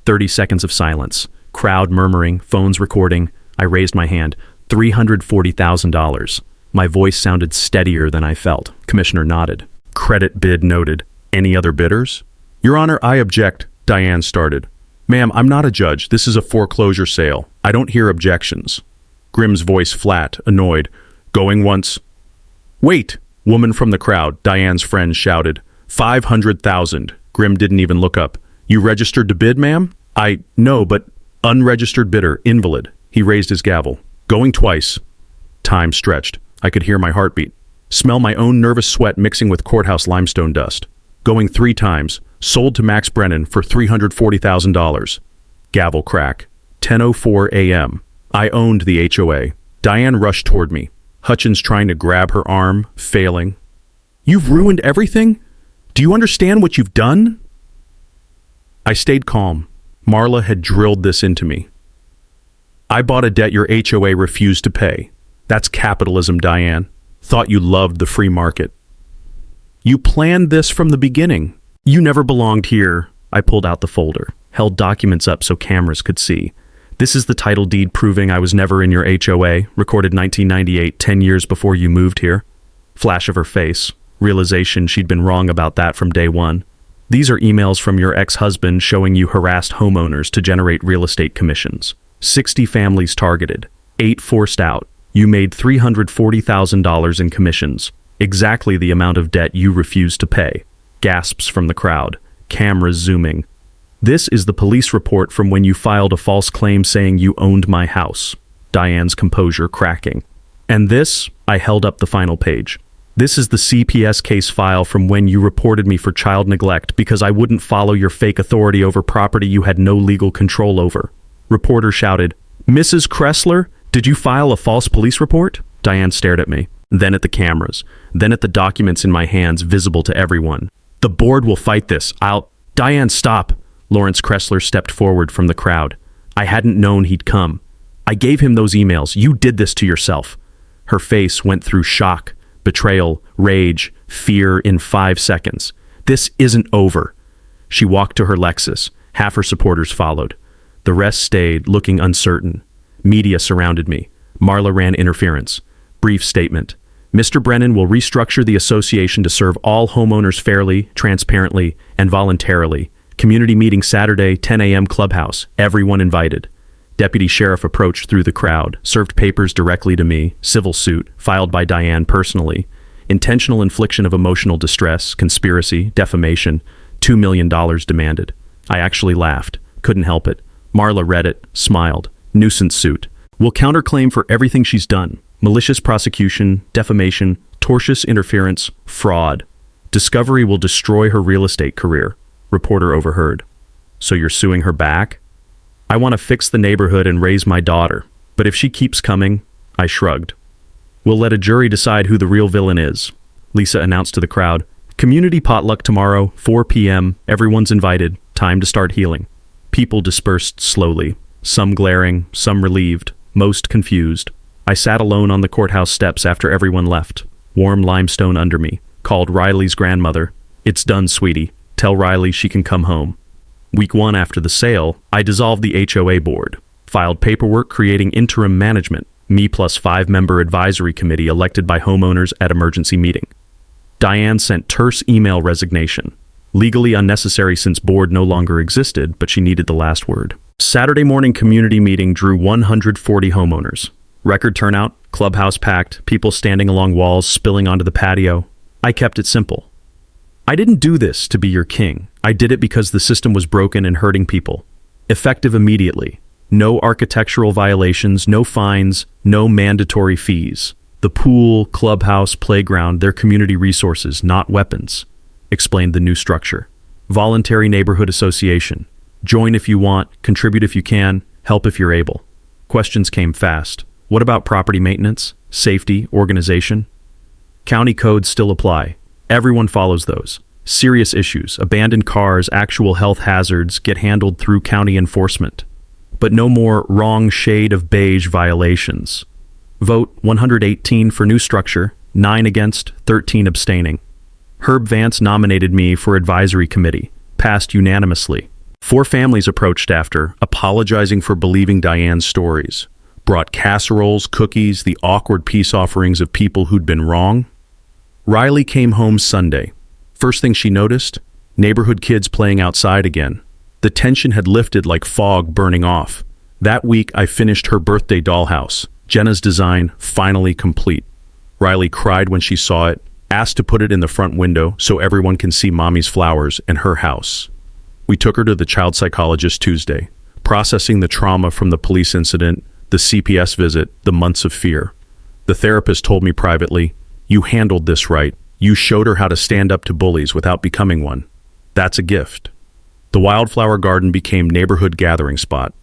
30 seconds of silence. Crowd murmuring, phones recording. I raised my hand. $340,000. My voice sounded steadier than I felt. Commissioner nodded. Credit bid noted. Any other bidders? Your Honor, I object, Diane started. Ma'am, I'm not a judge. This is a foreclosure sale. I don't hear objections. Grimm's voice flat, annoyed. Going once. Wait! Woman from the crowd, Diane's friend, shouted. 500,000. Grimm didn't even look up. You registered to bid, ma'am? No, but unregistered bidder, invalid. He raised his gavel. Going twice. Time stretched. I could hear my heartbeat. Smell my own nervous sweat mixing with courthouse limestone dust. Going 3 times. Sold to Max Brennan for $340,000. Gavel crack. 10:04 a.m. I owned the HOA. Diane rushed toward me. Hutchins trying to grab her arm, failing. You've ruined everything? Do you understand what you've done? I stayed calm. Marla had drilled this into me. I bought a debt your HOA refused to pay. That's capitalism, Diane. Thought you loved the free market. You planned this from the beginning. You never belonged here. I pulled out the folder, held documents up so cameras could see. This is the title deed proving I was never in your HOA, recorded 1998, 10 years before you moved here. Flash of her face. Realization she'd been wrong about that from day one. These are emails from your ex-husband showing you harassed homeowners to generate real estate commissions. 60 families targeted, 8 forced out. You made $340,000 in commissions, exactly the amount of debt you refused to pay. Gasps from the crowd, cameras zooming. This is the police report from when you filed a false claim saying you owned my house. Diane's composure cracking. And this, I held up the final page. This is the CPS case file from when you reported me for child neglect because I wouldn't follow your fake authority over property you had no legal control over. Reporter shouted, Mrs. Kressler, did you file a false police report? Diane stared at me, then at the cameras, then at the documents in my hands visible to everyone. The board will fight this. Diane, stop. Lawrence Kressler stepped forward from the crowd. I hadn't known he'd come. I gave him those emails. You did this to yourself. Her face went through shock, betrayal, rage, fear in 5 seconds. This isn't over. She walked to her Lexus. Half her supporters followed. The rest stayed, looking uncertain. Media surrounded me. Marla ran interference. Brief statement. Mr. Brennan will restructure the association to serve all homeowners fairly, transparently, and voluntarily. Community meeting Saturday, 10 a.m. clubhouse. Everyone invited. Deputy Sheriff approached through the crowd, served papers directly to me, civil suit, filed by Diane personally. Intentional infliction of emotional distress, conspiracy, defamation, $2 million demanded. I actually laughed. Couldn't help it. Marla read it, smiled. Nuisance suit. Will counterclaim for everything she's done. Malicious prosecution, defamation, tortious interference, fraud. Discovery will destroy her real estate career. Reporter overheard. So you're suing her back? I want to fix the neighborhood and raise my daughter. But if she keeps coming, I shrugged. We'll let a jury decide who the real villain is. Lisa announced to the crowd. Community potluck tomorrow, 4 p.m. Everyone's invited. Time to start healing. People dispersed slowly. Some glaring, some relieved, most confused. I sat alone on the courthouse steps after everyone left. Warm limestone under me. Called Riley's grandmother. It's done, sweetie. Tell Riley she can come home. Week 1 after the sale, I dissolved the HOA board. Filed paperwork creating interim management. Me plus 5-member advisory committee elected by homeowners at emergency meeting. Diane sent terse email resignation. Legally unnecessary since board no longer existed, but she needed the last word. Saturday morning community meeting drew 140 homeowners. Record turnout, clubhouse packed, people standing along walls spilling onto the patio. I kept it simple. I didn't do this to be your king. I did it because the system was broken and hurting people. Effective immediately. No architectural violations, no fines, no mandatory fees. The pool, clubhouse, playground, they're community resources, not weapons. Explained the new structure. Voluntary neighborhood association. Join if you want, contribute if you can, help if you're able. Questions came fast. What about property maintenance, safety, organization? County codes still apply. Everyone follows those. Serious issues, abandoned cars, actual health hazards get handled through county enforcement. But no more wrong shade of beige violations. Vote 118 for new structure, 9 against, 13 abstaining. Herb Vance nominated me for advisory committee, passed unanimously. 4 families approached after, apologizing for believing Diane's stories. Brought casseroles, cookies, the awkward peace offerings of people who'd been wrong. Riley came home Sunday. First thing she noticed, neighborhood kids playing outside again. The tension had lifted like fog burning off. That week, I finished her birthday dollhouse. Jenna's design, finally complete. Riley cried when she saw it, asked to put it in the front window so everyone can see Mommy's flowers and her house. We took her to the child psychologist Tuesday, processing the trauma from the police incident, the CPS visit, the months of fear. The therapist told me privately, "You handled this right. You showed her how to stand up to bullies without becoming one." That's a gift. The wildflower garden became neighborhood gathering spot.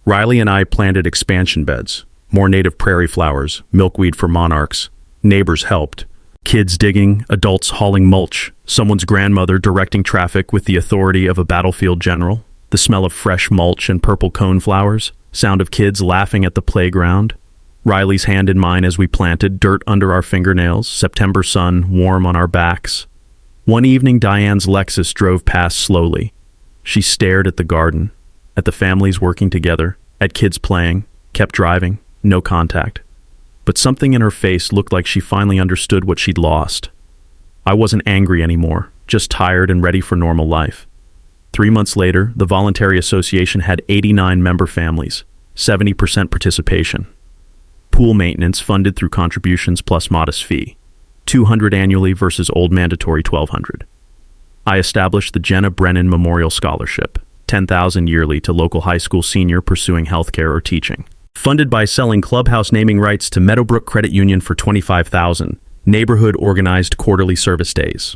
Riley and I planted expansion beds, more native prairie flowers, milkweed for monarchs. Neighbors helped. Kids digging, adults hauling mulch, someone's grandmother directing traffic with the authority of a battlefield general, the smell of fresh mulch and purple cone flowers, sound of kids laughing at the playground. Riley's hand in mine as we planted, dirt under our fingernails, September sun warm on our backs. One evening, Diane's Lexus drove past slowly. She stared at the garden, at the families working together, at kids playing, kept driving, no contact. But something in her face looked like she finally understood what she'd lost. I wasn't angry anymore, just tired and ready for normal life. 3 months later, the voluntary association had 89 member families, 70% participation. Pool maintenance funded through contributions plus modest fee, $200 annually versus old mandatory $1,200. I established the Jenna Brennan Memorial Scholarship, $10,000 yearly to local high school senior pursuing healthcare or teaching. Funded by selling clubhouse naming rights to Meadowbrook Credit Union for $25,000, neighborhood organized quarterly service days.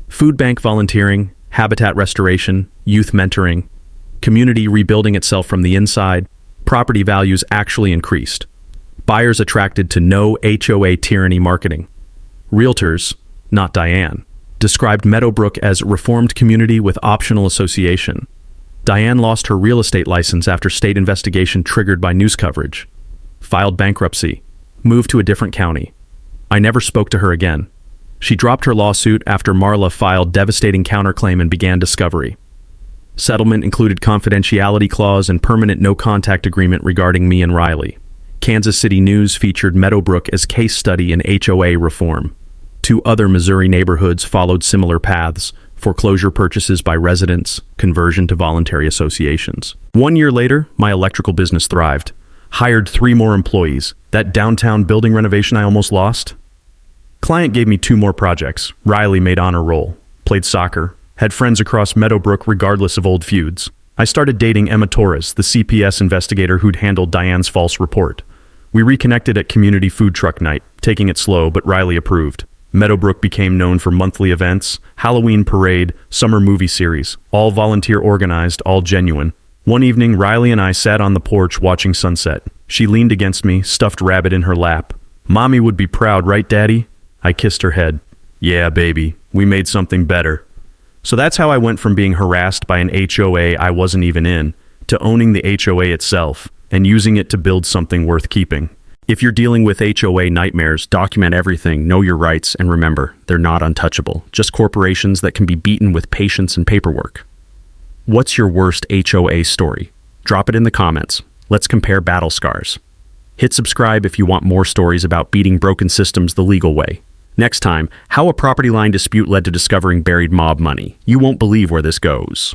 Food bank volunteering, habitat restoration, youth mentoring, community rebuilding itself from the inside, property values actually increased. Buyers attracted to no HOA tyranny marketing. Realtors, not Diane, described Meadowbrook as reformed community with optional association. Diane lost her real estate license after state investigation triggered by news coverage. Filed bankruptcy. Moved to a different county. I never spoke to her again. She dropped her lawsuit after Marla filed devastating counterclaim and began discovery. Settlement included confidentiality clause and permanent no-contact agreement regarding me and Riley. Kansas City News featured Meadowbrook as case study in HOA reform. 2 other Missouri neighborhoods followed similar paths: foreclosure purchases by residents, conversion to voluntary associations. 1 year later, my electrical business thrived. Hired 3 more employees. That downtown building renovation I almost lost? Client gave me 2 more projects. Riley made honor roll, played soccer, had friends across Meadowbrook regardless of old feuds. I started dating Emma Torres, the CPS investigator who'd handled Diane's false report. We reconnected at community food truck night, taking it slow, but Riley approved. Meadowbrook became known for monthly events, Halloween parade, summer movie series, all volunteer organized, all genuine. One evening, Riley and I sat on the porch watching sunset. She leaned against me, stuffed rabbit in her lap. "Mommy would be proud, right, Daddy?" I kissed her head. "Yeah, baby, we made something better." So that's how I went from being harassed by an HOA I wasn't even in, to owning the HOA itself, and using it to build something worth keeping. If you're dealing with HOA nightmares, document everything, know your rights, and remember, they're not untouchable, just corporations that can be beaten with patience and paperwork. What's your worst HOA story? Drop it in the comments. Let's compare battle scars. Hit subscribe if you want more stories about beating broken systems the legal way. Next time, how a property line dispute led to discovering buried mob money. You won't believe where this goes.